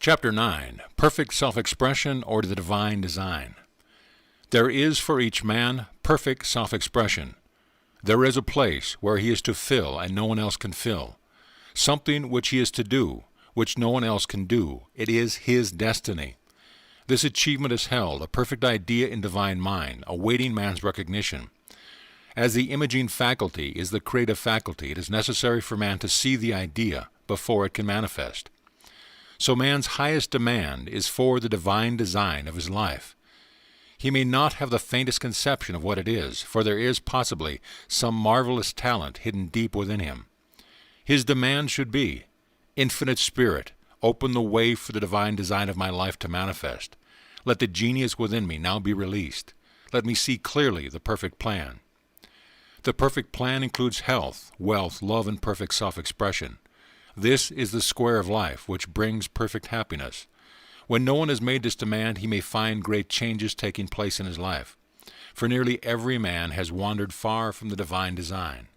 Chapter 9. Perfect Self-Expression or the Divine Design. There is for each man perfect self-expression. There is a place where he is to fill and no one else can fill. Something which he is to do, which no one else can do. It is his destiny. This achievement is held a perfect idea in divine mind, awaiting man's recognition. As the imaging faculty is the creative faculty, it is necessary for man to see the idea before it can manifest. So man's highest demand is for the divine design of his life. He may not have the faintest conception of what it is, for there is possibly some marvelous talent hidden deep within him. His demand should be, Infinite Spirit, open the way for the divine design of my life to manifest. Let the genius within me now be released. Let me see clearly the perfect plan. The perfect plan includes health, wealth, love, and perfect self-expression. This is the square of life which brings perfect happiness. When no one has made this demand, he may find great changes taking place in his life. For nearly every man has wandered far from the divine design.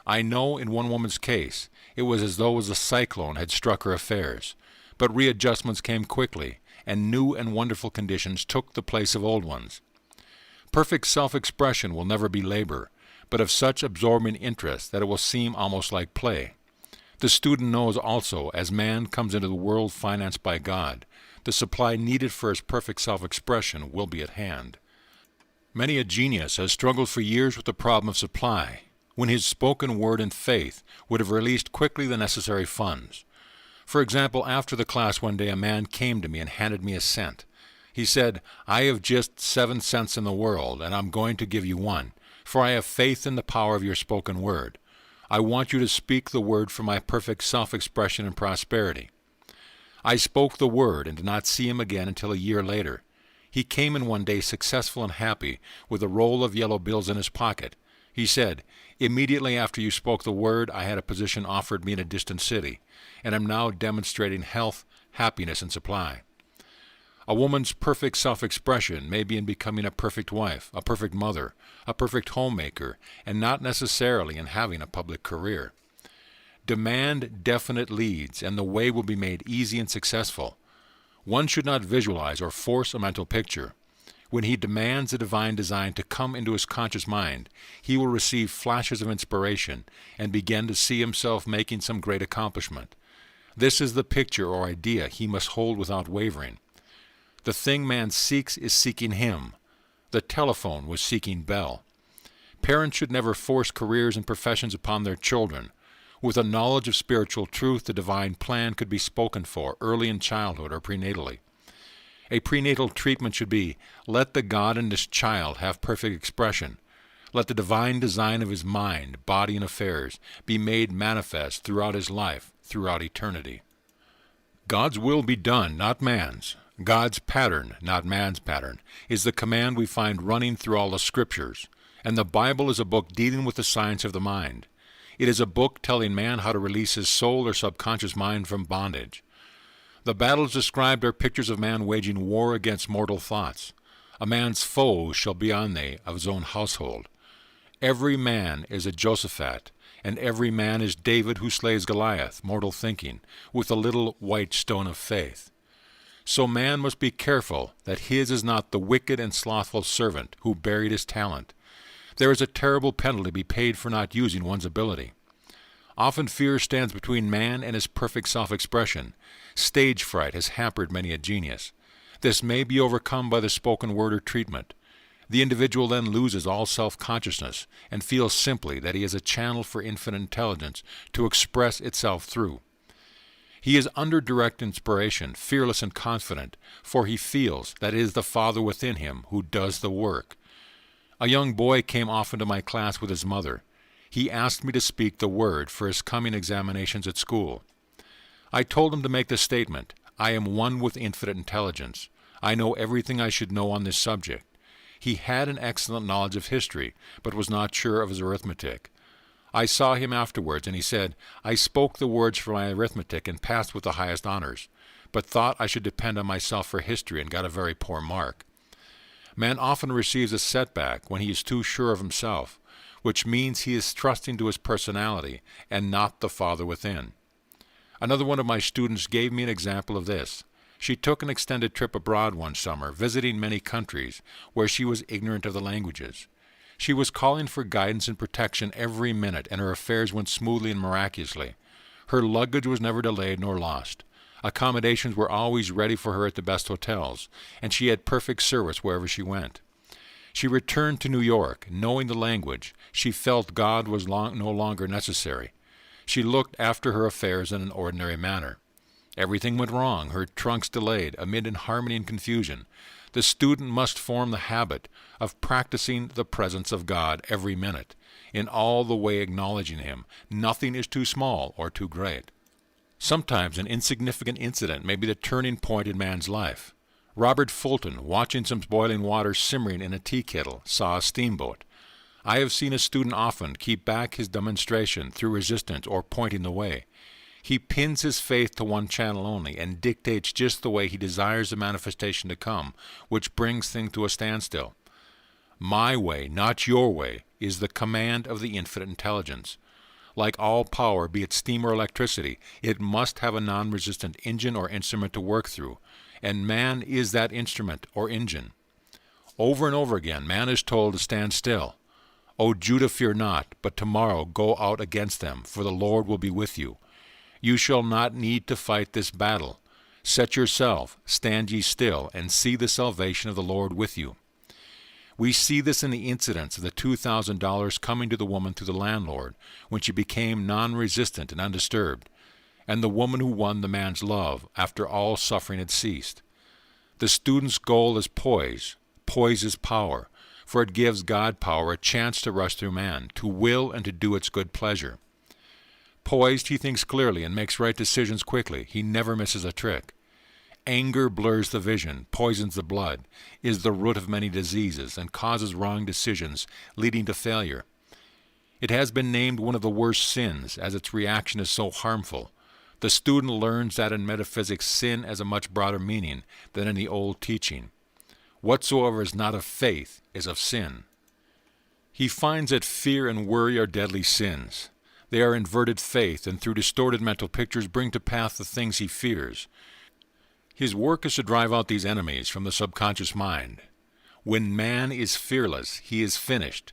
I know in one woman's case, it was as though a cyclone had struck her affairs. But readjustments came quickly, and new and wonderful conditions took the place of old ones. Perfect self-expression will never be labor, but of such absorbing interest that it will seem almost like play. The student knows also, as man comes into the world financed by God, the supply needed for his perfect self-expression will be at hand. Many a genius has struggled for years with the problem of supply, when his spoken word and faith would have released quickly the necessary funds. For example, after the class one day a man came to me and handed me a cent. He said, "I have just 7 cents in the world, and I'm going to give you 1, for I have faith in the power of your spoken word. I want you to speak the word for my perfect self-expression and prosperity." I spoke the word and did not see him again until a year later. He came in one day successful and happy, with a roll of yellow bills in his pocket. He said, "Immediately after you spoke the word, I had a position offered me in a distant city, and am now demonstrating health, happiness, and supply." A woman's perfect self-expression may be in becoming a perfect wife, a perfect mother, a perfect homemaker, and not necessarily in having a public career. Demand definite leads, and the way will be made easy and successful. One should not visualize or force a mental picture. When he demands the divine design to come into his conscious mind, he will receive flashes of inspiration and begin to see himself making some great accomplishment. This is the picture or idea he must hold without wavering. The thing man seeks is seeking him. The telephone was seeking Bell. Parents should never force careers and professions upon their children. With a knowledge of spiritual truth, the divine plan could be spoken for early in childhood or prenatally. A prenatal treatment should be, let the God in this child have perfect expression. Let the divine design of his mind, body, and affairs be made manifest throughout his life, throughout eternity. God's will be done, not man's. God's pattern, not man's pattern, is the command we find running through all the Scriptures, and the Bible is a book dealing with the science of the mind. It is a book telling man how to release his soul or subconscious mind from bondage. The battles described are pictures of man waging war against mortal thoughts. A man's foes shall be on they of his own household. Every man is a Josaphat, and every man is David who slays Goliath, mortal thinking, with a little white stone of faith. So man must be careful that his is not the wicked and slothful servant who buried his talent. There is a terrible penalty to be paid for not using one's ability. Often fear stands between man and his perfect self-expression. Stage fright has hampered many a genius. This may be overcome by the spoken word or treatment. The individual then loses all self-consciousness and feels simply that he is a channel for infinite intelligence to express itself through. He is under direct inspiration, fearless and confident, for he feels that it is the Father within him who does the work. A young boy came often to my class with his mother. He asked me to speak the word for his coming examinations at school. I told him to make the statement, "I am one with infinite intelligence. I know everything I should know on this subject." He had an excellent knowledge of history, but was not sure of his arithmetic. I saw him afterwards, and he said, "I spoke the words for my arithmetic and passed with the highest honors, but thought I should depend on myself for history and got a very poor mark." Man often receives a setback when he is too sure of himself, which means he is trusting to his personality and not the Father within. Another one of my students gave me an example of this. She took an extended trip abroad one summer, visiting many countries where she was ignorant of the languages. She was calling for guidance and protection every minute, and her affairs went smoothly and miraculously. Her luggage was never delayed nor lost. Accommodations were always ready for her at the best hotels, and she had perfect service wherever she went. She returned to New York, knowing the language. She felt God was no longer necessary. She looked after her affairs in an ordinary manner. Everything went wrong, her trunks delayed, amid inharmony and confusion. The student must form the habit of practicing the presence of God every minute, in all the way acknowledging Him. Nothing is too small or too great. Sometimes an insignificant incident may be the turning point in man's life. Robert Fulton, watching some boiling water simmering in a tea kettle, saw a steamboat. I have seen a student often keep back his demonstration through resistance or pointing the way. He pins his faith to one channel only and dictates just the way he desires the manifestation to come, which brings things to a standstill. My way, not your way, is the command of the infinite intelligence. Like all power, be it steam or electricity, it must have a non-resistant engine or instrument to work through, and man is that instrument or engine. Over and over again, man is told to stand still. O Judah, fear not, but tomorrow go out against them, for the Lord will be with you. You shall not need to fight this battle. Set yourself, stand ye still, and see the salvation of the Lord with you. We see this in the incidents of the $2,000 coming to the woman through the landlord, when she became non-resistant and undisturbed, and the woman who won the man's love after all suffering had ceased. The student's goal is poise. Poise is power, for it gives God power a chance to rush through man, to will and to do its good pleasure. Poised, he thinks clearly and makes right decisions quickly. He never misses a trick. Anger blurs the vision, poisons the blood, is the root of many diseases, and causes wrong decisions, leading to failure. It has been named one of the worst sins, as its reaction is so harmful. The student learns that in metaphysics sin has a much broader meaning than in the old teaching. Whatsoever is not of faith is of sin. He finds that fear and worry are deadly sins. They are inverted faith, and through distorted mental pictures bring to pass the things he fears. His work is to drive out these enemies from the subconscious mind. When man is fearless, he is finished.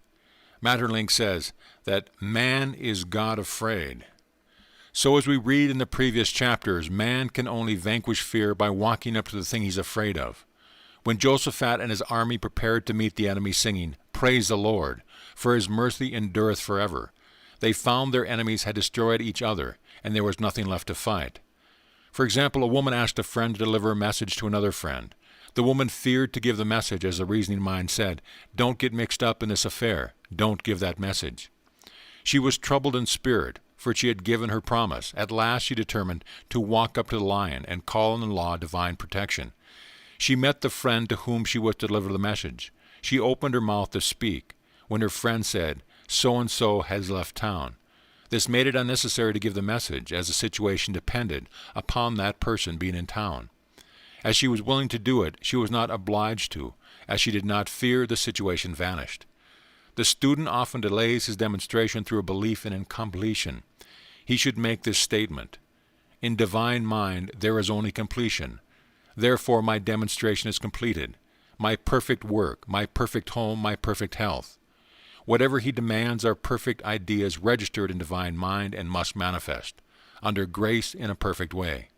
Maeterlinck says that man is God afraid. So as we read in the previous chapters, man can only vanquish fear by walking up to the thing he's afraid of. When Jehoshaphat and his army prepared to meet the enemy singing, "Praise the Lord, for his mercy endureth forever," they found their enemies had destroyed each other, and there was nothing left to fight. For example, a woman asked a friend to deliver a message to another friend. The woman feared to give the message, as the reasoning mind said, "Don't get mixed up in this affair. Don't give that message." She was troubled in spirit, for she had given her promise. At last she determined to walk up to the lion and call on the law divine protection. She met the friend to whom she was to deliver the message. She opened her mouth to speak, when her friend said, "So-and-so has left town." This made it unnecessary to give the message, as the situation depended upon that person being in town. As she was willing to do it, she was not obliged to, as she did not fear the situation vanished. The student often delays his demonstration through a belief in incompletion. He should make this statement: in divine mind there is only completion. Therefore my demonstration is completed. My perfect work, my perfect home, my perfect health. Whatever he demands are perfect ideas registered in divine mind and must manifest, under grace in a perfect way.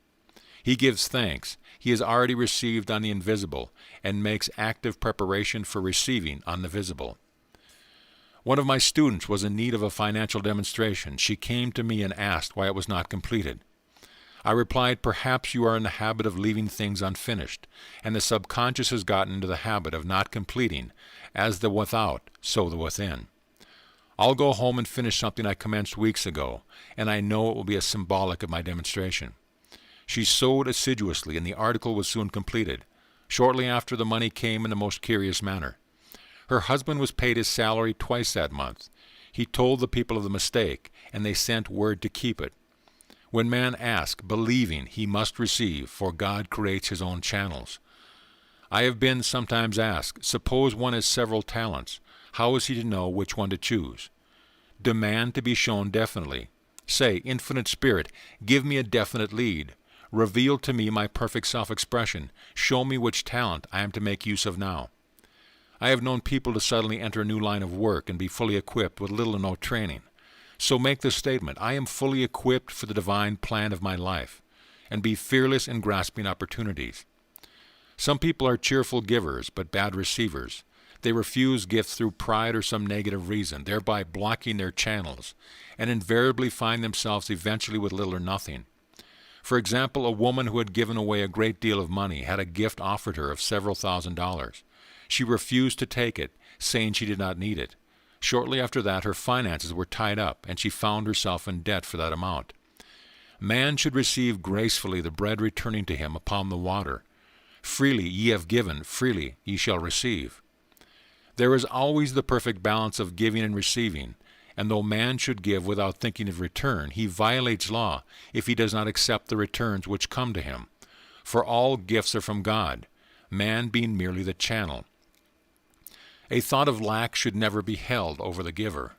He gives thanks. He has already received on the invisible and makes active preparation for receiving on the visible. One of my students was in need of a financial demonstration. She came to me and asked why it was not completed. I replied, "Perhaps you are in the habit of leaving things unfinished, and the subconscious has gotten into the habit of not completing. As the without, so the within. I'll go home and finish something I commenced weeks ago, and I know it will be a symbolic of my demonstration." She sewed assiduously, and the article was soon completed. Shortly after, the money came in the most curious manner. Her husband was paid his salary twice that month. He told the people of the mistake, and they sent word to keep it. When man asks, believing, he must receive, for God creates his own channels. I have been sometimes asked, suppose one has several talents, how is he to know which one to choose? Demand to be shown definitely. Say, Infinite Spirit, give me a definite lead. Reveal to me my perfect self-expression. Show me which talent I am to make use of now. I have known people to suddenly enter a new line of work and be fully equipped with little or no training. So make the statement, I am fully equipped for the divine plan of my life, and be fearless in grasping opportunities. Some people are cheerful givers, but bad receivers. They refuse gifts through pride or some negative reason, thereby blocking their channels, and invariably find themselves eventually with little or nothing. For example, a woman who had given away a great deal of money had a gift offered her of several $1,000s. She refused to take it, saying she did not need it. Shortly after that, her finances were tied up, and she found herself in debt for that amount. Man should receive gracefully the bread returning to him upon the water. Freely ye have given, freely ye shall receive. There is always the perfect balance of giving and receiving, and though man should give without thinking of return, he violates law if he does not accept the returns which come to him. For all gifts are from God, man being merely the channel. A thought of lack should never be held over the giver.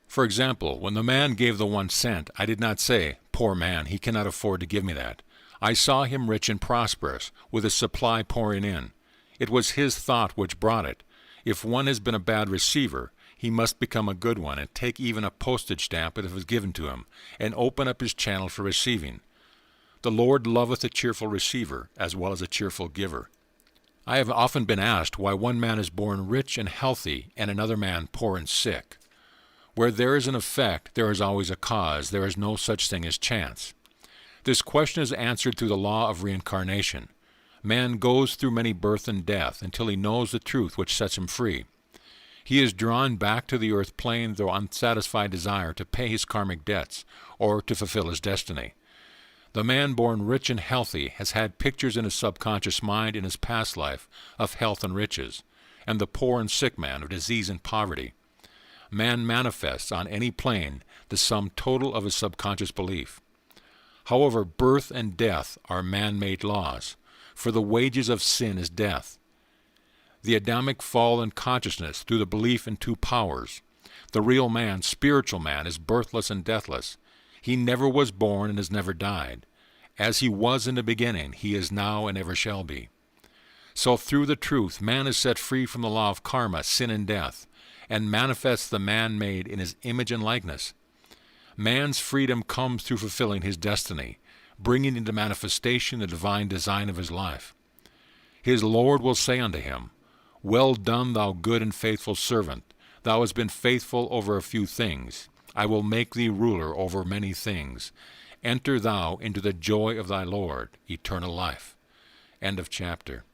For example, when the man gave the 1 cent, I did not say, "Poor man, he cannot afford to give me that." I saw him rich and prosperous, with his supply pouring in. It was his thought which brought it. If one has been a bad receiver, he must become a good one and take even a postage stamp if it was given to him, and open up his channel for receiving. The Lord loveth a cheerful receiver as well as a cheerful giver. I have often been asked why one man is born rich and healthy and another man poor and sick. Where there is an effect, there is always a cause. There is no such thing as chance. This question is answered through the law of reincarnation. Man goes through many birth and death until he knows the truth which sets him free. He is drawn back to the earth plane through unsatisfied desire to pay his karmic debts or to fulfill his destiny. The man born rich and healthy has had pictures in his subconscious mind in his past life of health and riches, and the poor and sick man of disease and poverty. Man manifests on any plane the sum total of his subconscious belief. However, birth and death are man-made laws, for the wages of sin is death. The Adamic fall in consciousness through the belief in 2 powers. The real man, spiritual man, is birthless and deathless. He never was born and has never died. As he was in the beginning, he is now and ever shall be. So through the truth, man is set free from the law of karma, sin and death, and manifests the man made in his image and likeness. Man's freedom comes through fulfilling his destiny, bringing into manifestation the divine design of his life. His Lord will say unto him, "Well done, thou good and faithful servant. Thou hast been faithful over a few things. I will make thee ruler over many things. Enter thou into the joy of thy Lord, eternal life." End of chapter.